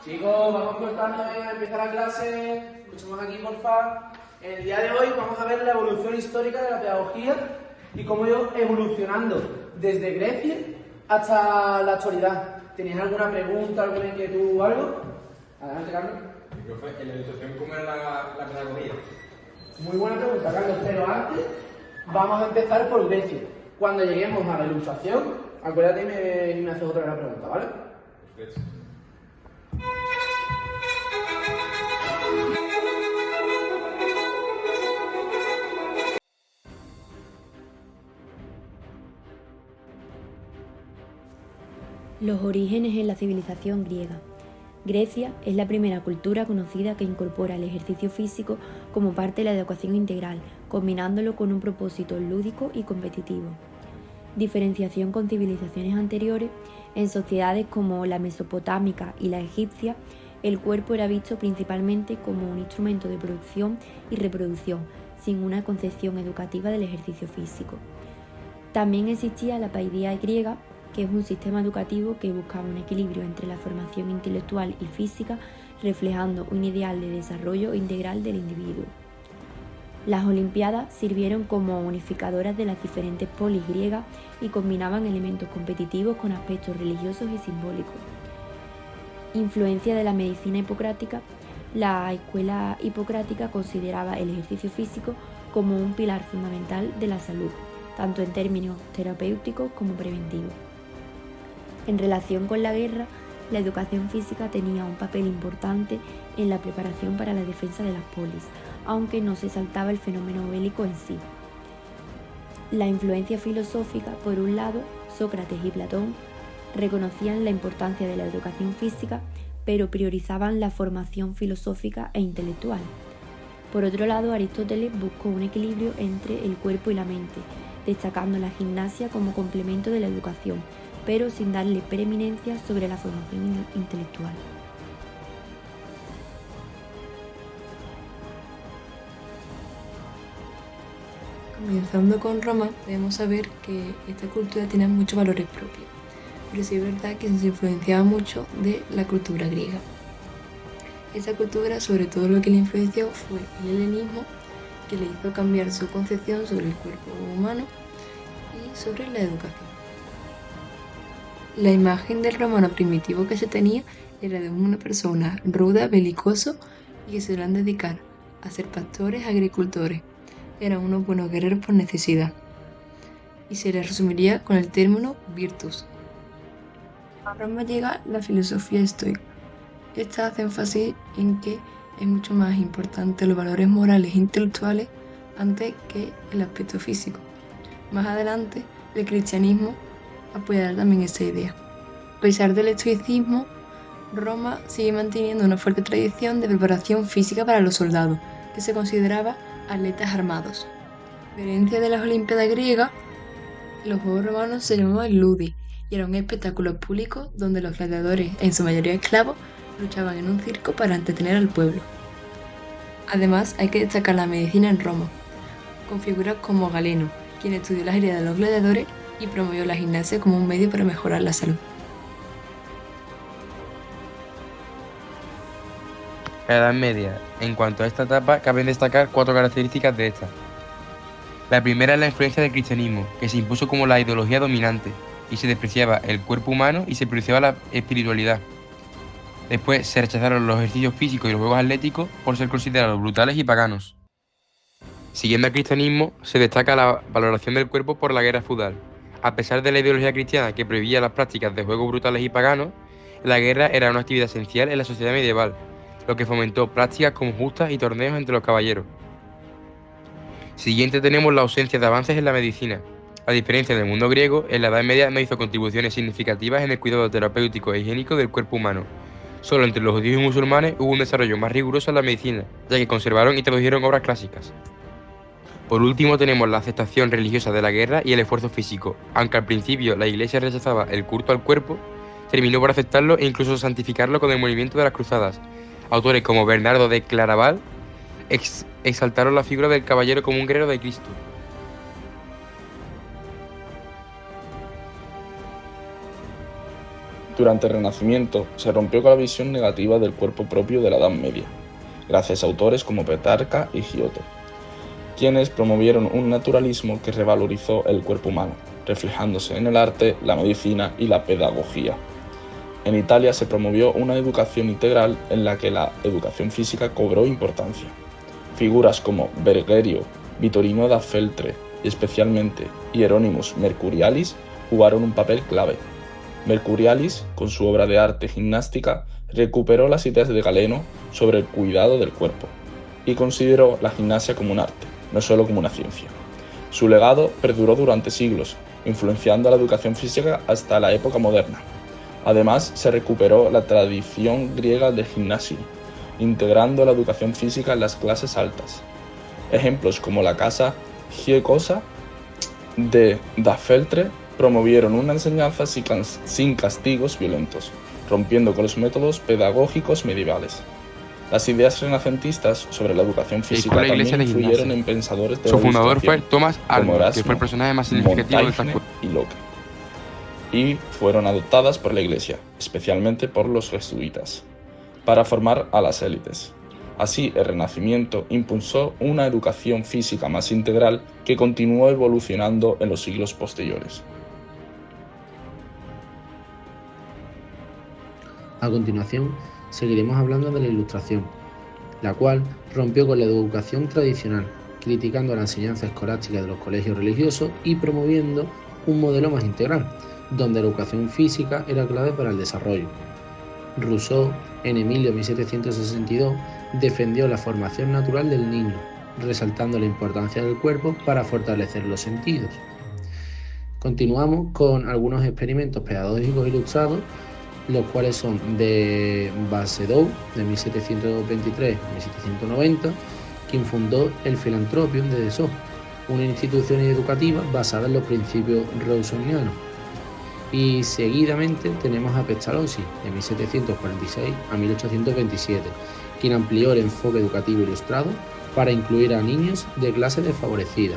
Chicos, vamos cortando, venga, a empezar la clase. Escuchemos aquí, porfa. En el día de hoy vamos a ver la evolución histórica de la pedagogía y cómo ha ido evolucionando desde Grecia hasta la actualidad. ¿Tenéis alguna pregunta, alguna inquietud o algo? Adelante, Carlos. Y profe, ¿en la ilustración cómo era la pedagogía? Muy buena pregunta, Carlos, pero antes vamos a empezar por Grecia. Cuando lleguemos a la ilustración, acuérdate y me haces otra gran pregunta, ¿vale? Perfecto. Los orígenes en la civilización griega. Grecia es la primera cultura conocida que incorpora el ejercicio físico como parte de la educación integral, combinándolo con un propósito lúdico y competitivo. Diferenciación con civilizaciones anteriores, en sociedades como la mesopotámica y la egipcia, el cuerpo era visto principalmente como un instrumento de producción y reproducción, sin una concepción educativa del ejercicio físico. También existía la paideia griega, que es un sistema educativo que buscaba un equilibrio entre la formación intelectual y física, reflejando un ideal de desarrollo integral del individuo. Las Olimpiadas sirvieron como unificadoras de las diferentes polis griegas y combinaban elementos competitivos con aspectos religiosos y simbólicos. Influencia de la medicina hipocrática. La escuela hipocrática consideraba el ejercicio físico como un pilar fundamental de la salud, tanto en términos terapéuticos como preventivos. En relación con la guerra, la educación física tenía un papel importante en la preparación para la defensa de las polis, aunque no se saltaba el fenómeno bélico en sí. La influencia filosófica, por un lado, Sócrates y Platón reconocían la importancia de la educación física, pero priorizaban la formación filosófica e intelectual. Por otro lado, Aristóteles buscó un equilibrio entre el cuerpo y la mente, destacando la gimnasia como complemento de la educación, pero sin darle preeminencia sobre la formación intelectual. Comenzando con Roma, debemos saber que esta cultura tiene muchos valores propios, pero sí es verdad que se influenciaba mucho de la cultura griega. Esta cultura, sobre todo lo que le influenció fue el helenismo, que le hizo cambiar su concepción sobre el cuerpo humano y sobre la educación. La imagen del romano primitivo que se tenía era de una persona ruda, belicoso y que se iban a dedicar a ser pastores, agricultores. Eran unos buenos guerreros por necesidad y se les resumiría con el término virtus. A Roma llega la filosofía estoica. Esta hace énfasis en que es mucho más importante los valores morales e intelectuales antes que el aspecto físico. Más adelante, el cristianismo apoyará también esta idea. A pesar del estoicismo, Roma sigue manteniendo una fuerte tradición de preparación física para los soldados, que se consideraba atletas armados. A diferencia de las Olimpiadas griegas, los Juegos romanos se llamaban ludi y era un espectáculo público donde los gladiadores, en su mayoría esclavos, luchaban en un circo para entretener al pueblo. Además, hay que destacar la medicina en Roma, con figuras como Galeno, quien estudió las heridas de los gladiadores y promovió la gimnasia como un medio para mejorar la salud. La Edad Media. En cuanto a esta etapa, caben destacar 4 características de esta. La primera es la influencia del cristianismo, que se impuso como la ideología dominante, y se despreciaba el cuerpo humano y se priorizaba la espiritualidad. Después se rechazaron los ejercicios físicos y los juegos atléticos por ser considerados brutales y paganos. Siguiendo al cristianismo, se destaca la valoración del cuerpo por la guerra feudal. A pesar de la ideología cristiana que prohibía las prácticas de juegos brutales y paganos, la guerra era una actividad esencial en la sociedad medieval, lo que fomentó prácticas como justas y torneos entre los caballeros. Siguiente tenemos la ausencia de avances en la medicina. A diferencia del mundo griego, en la Edad Media no hizo contribuciones significativas en el cuidado terapéutico e higiénico del cuerpo humano. Solo entre los judíos y musulmanes hubo un desarrollo más riguroso en la medicina, ya que conservaron y tradujeron obras clásicas. Por último tenemos la aceptación religiosa de la guerra y el esfuerzo físico. Aunque al principio la Iglesia rechazaba el culto al cuerpo, terminó por aceptarlo e incluso santificarlo con el movimiento de las cruzadas. Autores como Bernardo de Claraval exaltaron la figura del caballero como un guerrero de Cristo. Durante el Renacimiento se rompió con la visión negativa del cuerpo propio de la Edad Media, gracias a autores como Petrarca y Giotto, quienes promovieron un naturalismo que revalorizó el cuerpo humano, reflejándose en el arte, la medicina y la pedagogía. En Italia se promovió una educación integral en la que la educación física cobró importancia. Figuras como Bergerio, Vittorino da Feltre y especialmente Hieronymus Mercurialis jugaron un papel clave. Mercurialis, con su obra de arte gimnástica, recuperó las ideas de Galeno sobre el cuidado del cuerpo y consideró la gimnasia como un arte, no solo como una ciencia. Su legado perduró durante siglos, influenciando a la educación física hasta la época moderna. Además, se recuperó la tradición griega del gimnasio, integrando la educación física en las clases altas. Ejemplos como la casa Giecosa de da Feltre promovieron una enseñanza sin castigos violentos, rompiendo con los métodos pedagógicos medievales. Las ideas renacentistas sobre la educación física también influyeron en pensadores de Su la fundador fue Ilustración, Thomas como Arnold, que Erasmo, fue el personaje más significativo de esta Montaigne escuela. y Locke, y fueron adoptadas por la Iglesia, especialmente por los jesuitas, para formar a las élites. Así, el Renacimiento impulsó una educación física más integral que continuó evolucionando en los siglos posteriores. A continuación, seguiremos hablando de la Ilustración, la cual rompió con la educación tradicional, criticando la enseñanza escolástica de los colegios religiosos y promoviendo un modelo más integral, donde la educación física era clave para el desarrollo. Rousseau, en Emilio 1762, defendió la formación natural del niño, resaltando la importancia del cuerpo para fortalecer los sentidos. Continuamos con algunos experimentos pedagógicos ilustrados, los cuales son de Basedow, de 1723 a 1790, quien fundó el Philanthropium de Dessau, una institución educativa basada en los principios rousseauianos. Y seguidamente tenemos a Pestalozzi, de 1746 a 1827, quien amplió el enfoque educativo ilustrado para incluir a niños de clase desfavorecida.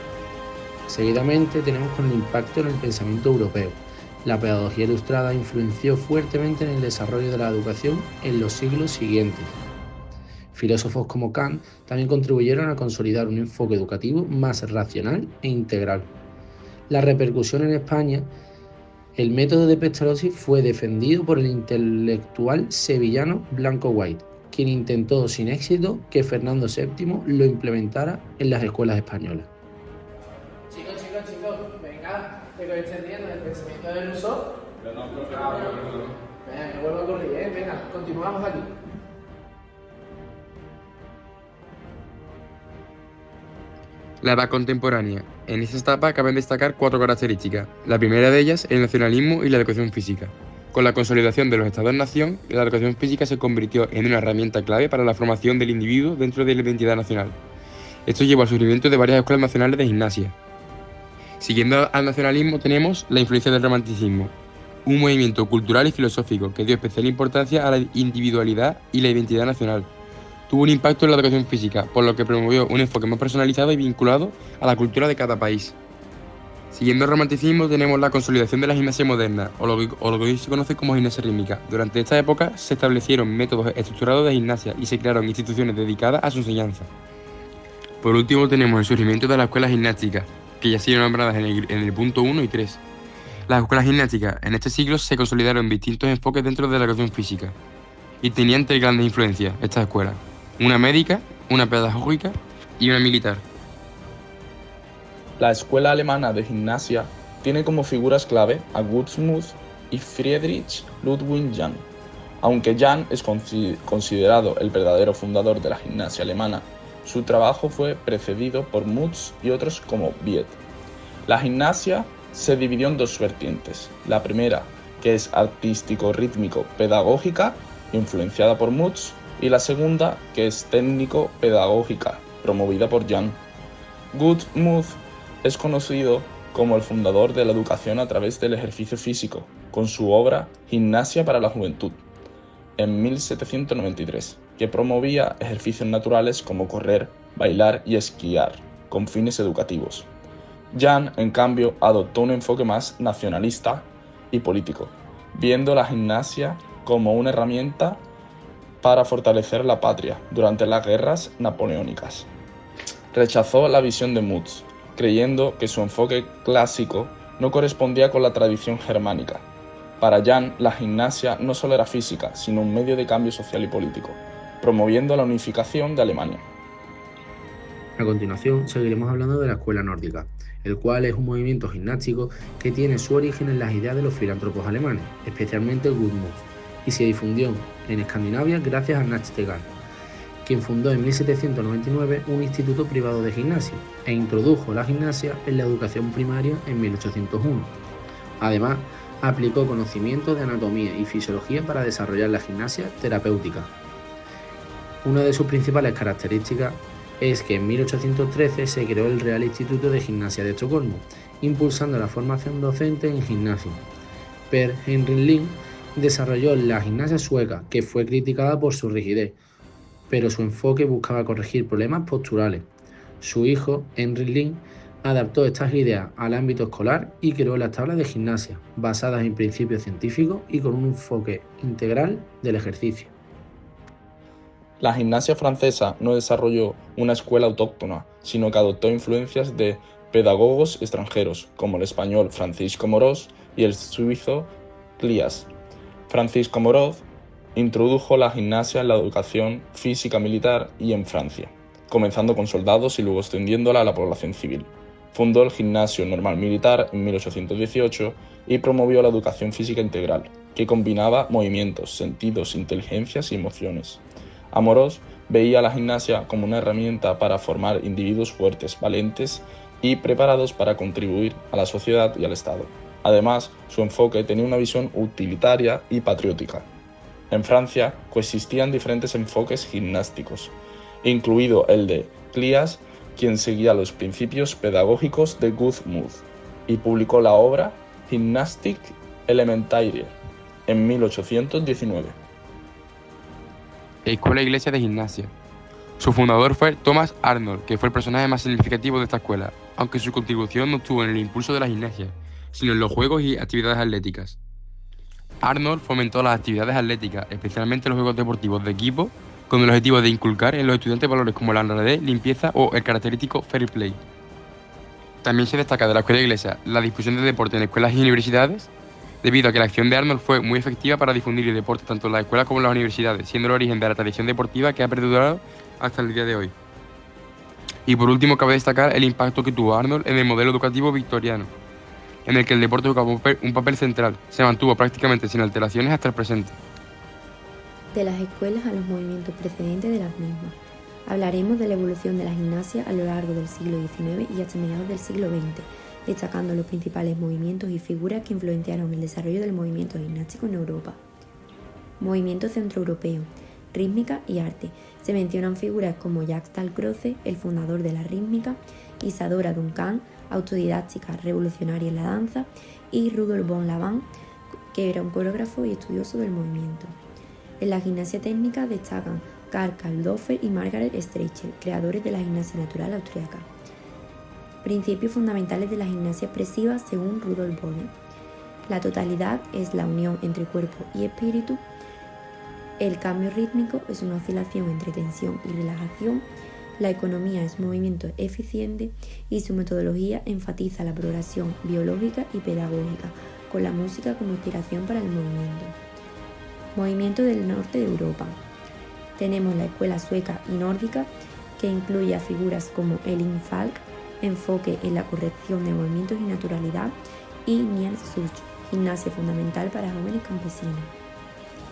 Seguidamente tenemos con el impacto en el pensamiento europeo. La pedagogía ilustrada influenció fuertemente en el desarrollo de la educación en los siglos siguientes. Filósofos como Kant también contribuyeron a consolidar un enfoque educativo más racional e integral. La repercusión en España. El método de Pestalozzi fue defendido por el intelectual sevillano Blanco White, quien intentó sin éxito que Fernando VII lo implementara en las escuelas españolas. Chicos, venga, que lo extendiendo el pensamiento de Rousseau. Venga, Venga, me vuelvo a corregir, venga, continuamos aquí. La edad contemporánea. En esta etapa caben destacar 4 características. La primera de ellas, el nacionalismo y la educación física. Con la consolidación de los estados-nación, la educación física se convirtió en una herramienta clave para la formación del individuo dentro de la identidad nacional. Esto llevó al surgimiento de varias escuelas nacionales de gimnasia. Siguiendo al nacionalismo tenemos la influencia del romanticismo, un movimiento cultural y filosófico que dio especial importancia a la individualidad y la identidad nacional. Tuvo un impacto en la educación física, por lo que promovió un enfoque más personalizado y vinculado a la cultura de cada país. Siguiendo el romanticismo tenemos la consolidación de la gimnasia moderna, o lo que hoy se conoce como gimnasia rítmica. Durante esta época se establecieron métodos estructurados de gimnasia y se crearon instituciones dedicadas a su enseñanza. Por último tenemos el surgimiento de las escuelas gimnásticas, que ya han sido nombradas en el punto 1 y 3. Las escuelas gimnásticas en este siglo se consolidaron distintos enfoques dentro de la educación física y tenían 3 grandes influencias estas escuelas: una médica, una pedagógica y una militar. La escuela alemana de gimnasia tiene como figuras clave a Gutsmuth y Friedrich Ludwig Jahn. Aunque Jahn es considerado el verdadero fundador de la gimnasia alemana, su trabajo fue precedido por Mutz y otros como Viet. La gimnasia se dividió en 2 vertientes. La primera, que es artístico-rítmico-pedagógica, influenciada por Mutz, y la segunda, que es técnico-pedagógica, promovida por Jahn. Gutsmuth es conocido como el fundador de la educación a través del ejercicio físico, con su obra Gimnasia para la Juventud, en 1793, que promovía ejercicios naturales como correr, bailar y esquiar, con fines educativos. Jahn, en cambio, adoptó un enfoque más nacionalista y político, viendo la gimnasia como una herramienta para fortalecer la patria durante las guerras napoleónicas. Rechazó la visión de Mutz, creyendo que su enfoque clásico no correspondía con la tradición germánica. Para Jahn, la gimnasia no solo era física, sino un medio de cambio social y político, promoviendo la unificación de Alemania. A continuación, seguiremos hablando de la escuela nórdica, el cual es un movimiento gimnástico que tiene su origen en las ideas de los filántropos alemanes, especialmente Gudmunds, y se difundió en Escandinavia gracias a Nachtigal, quien fundó en 1799 un instituto privado de gimnasia e introdujo la gimnasia en la educación primaria en 1801. Además, aplicó conocimientos de anatomía y fisiología para desarrollar la gimnasia terapéutica. Una de sus principales características es que en 1813 se creó el Real Instituto de Gimnasia de Estocolmo, impulsando la formación docente en gimnasia. Per Henrik Lind desarrolló la gimnasia sueca, que fue criticada por su rigidez, pero su enfoque buscaba corregir problemas posturales. Su hijo, Henrik Lind, adaptó estas ideas al ámbito escolar y creó las tablas de gimnasia, basadas en principios científicos y con un enfoque integral del ejercicio. La gimnasia francesa no desarrolló una escuela autóctona, sino que adoptó influencias de pedagogos extranjeros, como el español Francisco Moroz y el suizo Clias. Francisco Moroz introdujo la gimnasia en la educación física militar y en Francia, comenzando con soldados y luego extendiéndola a la población civil. Fundó el Gimnasio Normal Militar en 1818 y promovió la educación física integral, que combinaba movimientos, sentidos, inteligencias y emociones. Amorós veía la gimnasia como una herramienta para formar individuos fuertes, valientes y preparados para contribuir a la sociedad y al Estado. Además, su enfoque tenía una visión utilitaria y patriótica. En Francia coexistían diferentes enfoques gimnásticos, incluido el de Clias, quien seguía los principios pedagógicos de Gudmunds y publicó la obra Gymnastik Elementaire en 1819. Escuela e Iglesia de Gimnasia. Su fundador fue Thomas Arnold, que fue el personaje más significativo de esta escuela, aunque su contribución no estuvo en el impulso de la gimnasia, sino en los juegos y actividades atléticas. Arnold fomentó las actividades atléticas, especialmente los juegos deportivos de equipo, con el objetivo de inculcar en los estudiantes valores como la honradez, limpieza o el característico fair play. También se destaca de la escuela e iglesia la difusión de deporte en escuelas y universidades, debido a que la acción de Arnold fue muy efectiva para difundir el deporte tanto en las escuelas como en las universidades, siendo el origen de la tradición deportiva que ha perdurado hasta el día de hoy. Y por último, cabe destacar el impacto que tuvo Arnold en el modelo educativo victoriano, en el que el deporte jugaba un papel central, se mantuvo prácticamente sin alteraciones hasta el presente. De las escuelas a los movimientos precedentes de las mismas. Hablaremos de la evolución de la gimnasia a lo largo del siglo XIX y hasta mediados del siglo XX, destacando los principales movimientos y figuras que influenciaron el desarrollo del movimiento gimnástico en Europa. Movimiento centroeuropeo, rítmica y arte. Se mencionan figuras como Jacques Dalcroze, el fundador de la rítmica, Isadora Duncan, autodidáctica revolucionaria en la danza, y Rudolf von Laban, que era un coreógrafo y estudioso del movimiento. En la gimnasia técnica destacan Karl Kaldhofer y Margaret Streicher, creadores de la gimnasia natural austriaca. Principios fundamentales de la gimnasia expresiva según Rudolf Bode. La totalidad es la unión entre cuerpo y espíritu. El cambio rítmico es una oscilación entre tensión y relajación. La economía es movimiento eficiente y su metodología enfatiza la progresión biológica y pedagógica, con la música como inspiración para el movimiento. Movimiento del norte de Europa. Tenemos la escuela sueca y nórdica, que incluye a figuras como Elin Falk, enfoque en la corrección de movimientos y naturalidad, y Niels Such, gimnasia fundamental para jóvenes campesinos.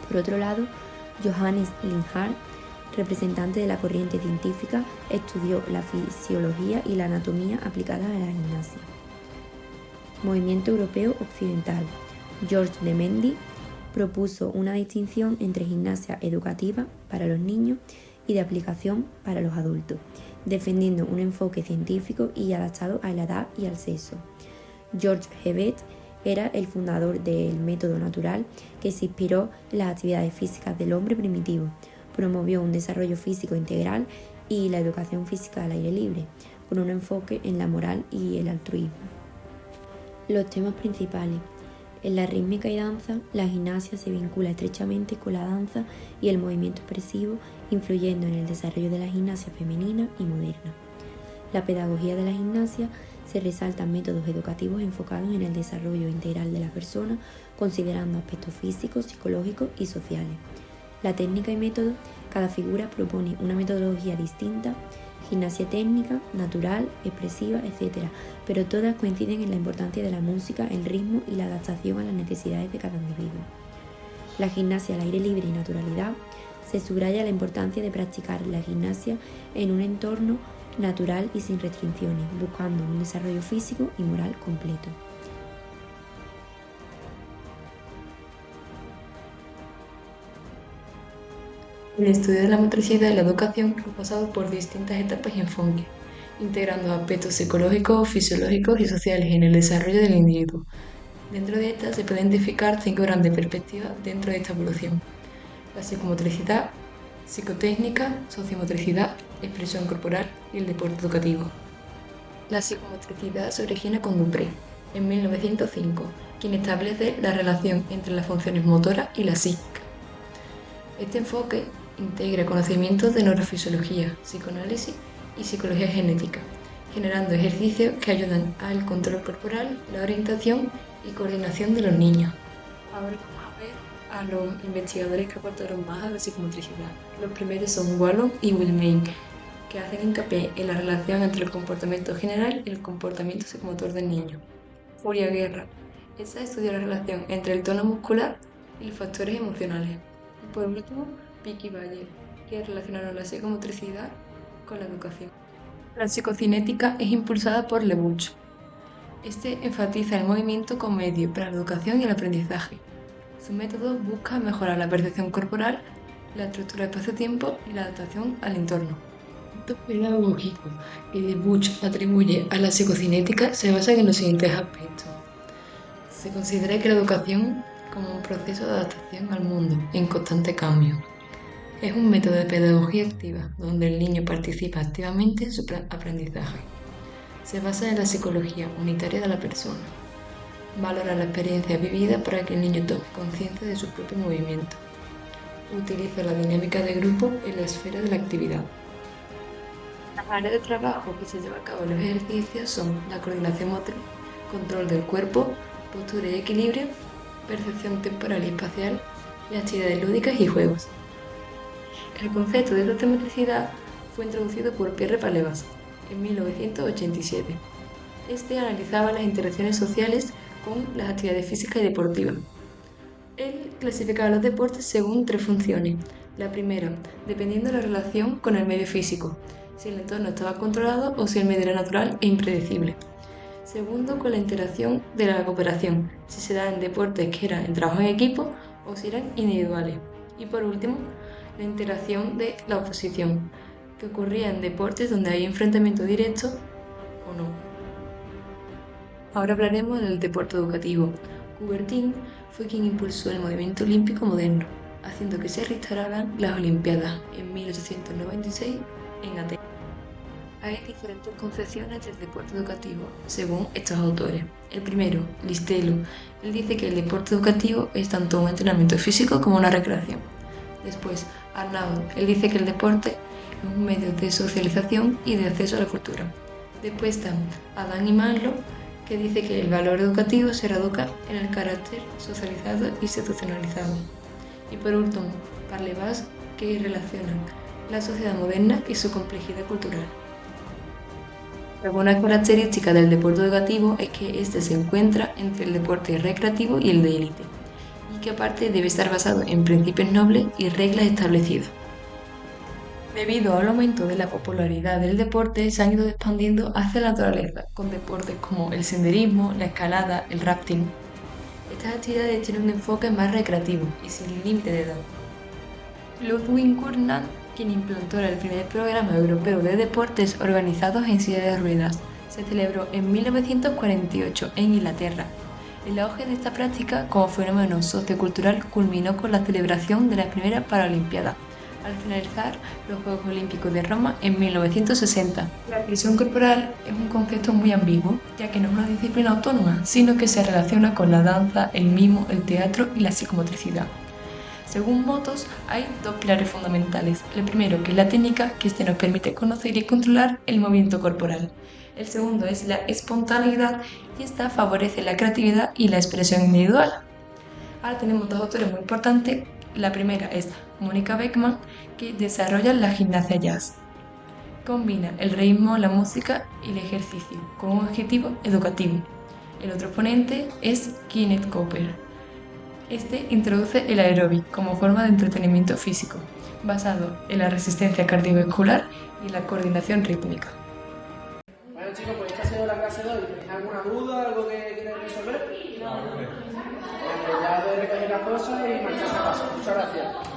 Por otro lado, Johannes Linhart, representante de la corriente científica, estudió la fisiología y la anatomía aplicadas a la gimnasia. Movimiento europeo occidental. Georges de Mendy propuso una distinción entre gimnasia educativa para los niños y de aplicación para los adultos, defendiendo un enfoque científico y adaptado a la edad y al sexo. George Hevet era el fundador del método natural, que se inspiró en las actividades físicas del hombre primitivo. Promovió un desarrollo físico integral y la educación física al aire libre, con un enfoque en la moral y el altruismo. Los temas principales: En la rítmica y danza, la gimnasia se vincula estrechamente con la danza y el movimiento expresivo, influyendo en el desarrollo de la gimnasia femenina y moderna. La pedagogía de la gimnasia se resaltan métodos educativos enfocados en el desarrollo integral de la persona, considerando aspectos físicos, psicológicos y sociales. La técnica y método, cada figura propone una metodología distinta, gimnasia técnica, natural, expresiva, etc., pero todas coinciden en la importancia de la música, el ritmo y la adaptación a las necesidades de cada individuo. La gimnasia al aire libre y naturalidad, se subraya la importancia de practicar la gimnasia en un entorno natural y sin restricciones, buscando un desarrollo físico y moral completo. El estudio de la motricidad y la educación ha pasado por distintas etapas y enfoques, integrando aspectos psicológicos, fisiológicos y sociales en el desarrollo del individuo. Dentro de estas se pueden identificar 5 grandes perspectivas dentro de esta evolución: la psicomotricidad, psicotécnica, sociomotricidad, expresión corporal y el deporte educativo. La psicomotricidad se origina con Dupré, en 1905, quien establece la relación entre las funciones motoras y la psíquica. Este enfoque integra conocimientos de neurofisiología, psicoanálisis y psicología genética, generando ejercicios que ayudan al control corporal, la orientación y coordinación de los niños. Ahora vamos a ver a los investigadores que aportaron más a la psicomotricidad. Los primeros son Wallon y Wilming, que hacen hincapié en la relación entre el comportamiento general y el comportamiento psicomotor del niño. Furia Guerra. Esta estudia la relación entre el tono muscular y los factores emocionales. Y por último, Pick y Bayer, que relacionaron la psicomotricidad con la educación. La psicocinética es impulsada por Lebuch. Este enfatiza el movimiento como medio para la educación y el aprendizaje. Su método busca mejorar la percepción corporal, la estructura espacio-tiempo y la adaptación al entorno. El método pedagógico que Lebuch atribuye a la psicocinética se basa en los siguientes aspectos. Se considera que la educación como un proceso de adaptación al mundo en constante cambio. Es un método de pedagogía activa, donde el niño participa activamente en su aprendizaje. Se basa en la psicología unitaria de la persona. Valora la experiencia vivida para que el niño tome conciencia de su propio movimiento. Utiliza la dinámica de grupo en la esfera de la actividad. Las áreas de trabajo que se lleva a cabo en los ejercicios son la coordinación motriz, control del cuerpo, postura y equilibrio, percepción temporal y espacial y actividades lúdicas y juegos. El concepto de sociomotricidad fue introducido por Pierre Palevas en 1987. Este analizaba las interacciones sociales con las actividades físicas y deportivas. Él clasificaba los deportes según 3 funciones. La primera, dependiendo de la relación con el medio físico, si el entorno estaba controlado o si el medio era natural e impredecible. Segundo, con la interacción de la cooperación, si se da en deportes que eran en trabajo en equipo o si eran individuales. Y por último, la interacción de la oposición, que ocurría en deportes donde hay enfrentamiento directo o no. Ahora hablaremos del deporte educativo. Coubertin fue quien impulsó el movimiento olímpico moderno, haciendo que se restauraran las Olimpiadas en 1896 en Atenas. Hay diferentes concepciones del deporte educativo, según estos autores. El primero, Listelo, él dice que el deporte educativo es tanto un entrenamiento físico como una recreación. Después, Arnaud, él dice que el deporte es un medio de socialización y de acceso a la cultura. Después están Adam y Maslow, que dice que el valor educativo se reduce en el carácter socializado y institucionalizado. Y por último, Palevas, que relacionan la sociedad moderna y su complejidad cultural. Algunas características del deporte educativo es que este se encuentra entre el deporte recreativo y el de élite, y que aparte debe estar basado en principios nobles y reglas establecidas. Debido al aumento de la popularidad del deporte, se han ido expandiendo hacia la naturaleza, con deportes como el senderismo, la escalada, el rafting. Estas actividades tienen un enfoque más recreativo y sin límite de edad. Ludwig Gurnand, quien implantó el primer programa europeo de deportes organizados en silla de ruedas, se celebró en 1948 en Inglaterra. El auge de esta práctica como fenómeno sociocultural culminó con la celebración de las primeras Paralimpiadas, al finalizar los Juegos Olímpicos de Roma en 1960. La expresión corporal es un concepto muy ambiguo, ya que no es una disciplina autónoma, sino que se relaciona con la danza, el mimo, el teatro y la psicomotricidad. Según Motos, hay dos pilares fundamentales. El primero, que es la técnica, que nos permite conocer y controlar el movimiento corporal. El segundo es la espontaneidad, y esta favorece la creatividad y la expresión individual. Ahora tenemos dos autores muy importantes. La primera es Monica Beckman, que desarrolla la gimnasia jazz. Combina el ritmo, la música y el ejercicio con un objetivo educativo. El otro ponente es Kenneth Cooper. Este introduce el aeróbic como forma de entretenimiento físico, basado en la resistencia cardiovascular y la coordinación rítmica. Bueno chicos, pues esta ha sido la clase de hoy. ¿Tenéis alguna duda, algo que queréis resolver? Ya podéis recoger las cosas y marcharse a casa. Muchas gracias.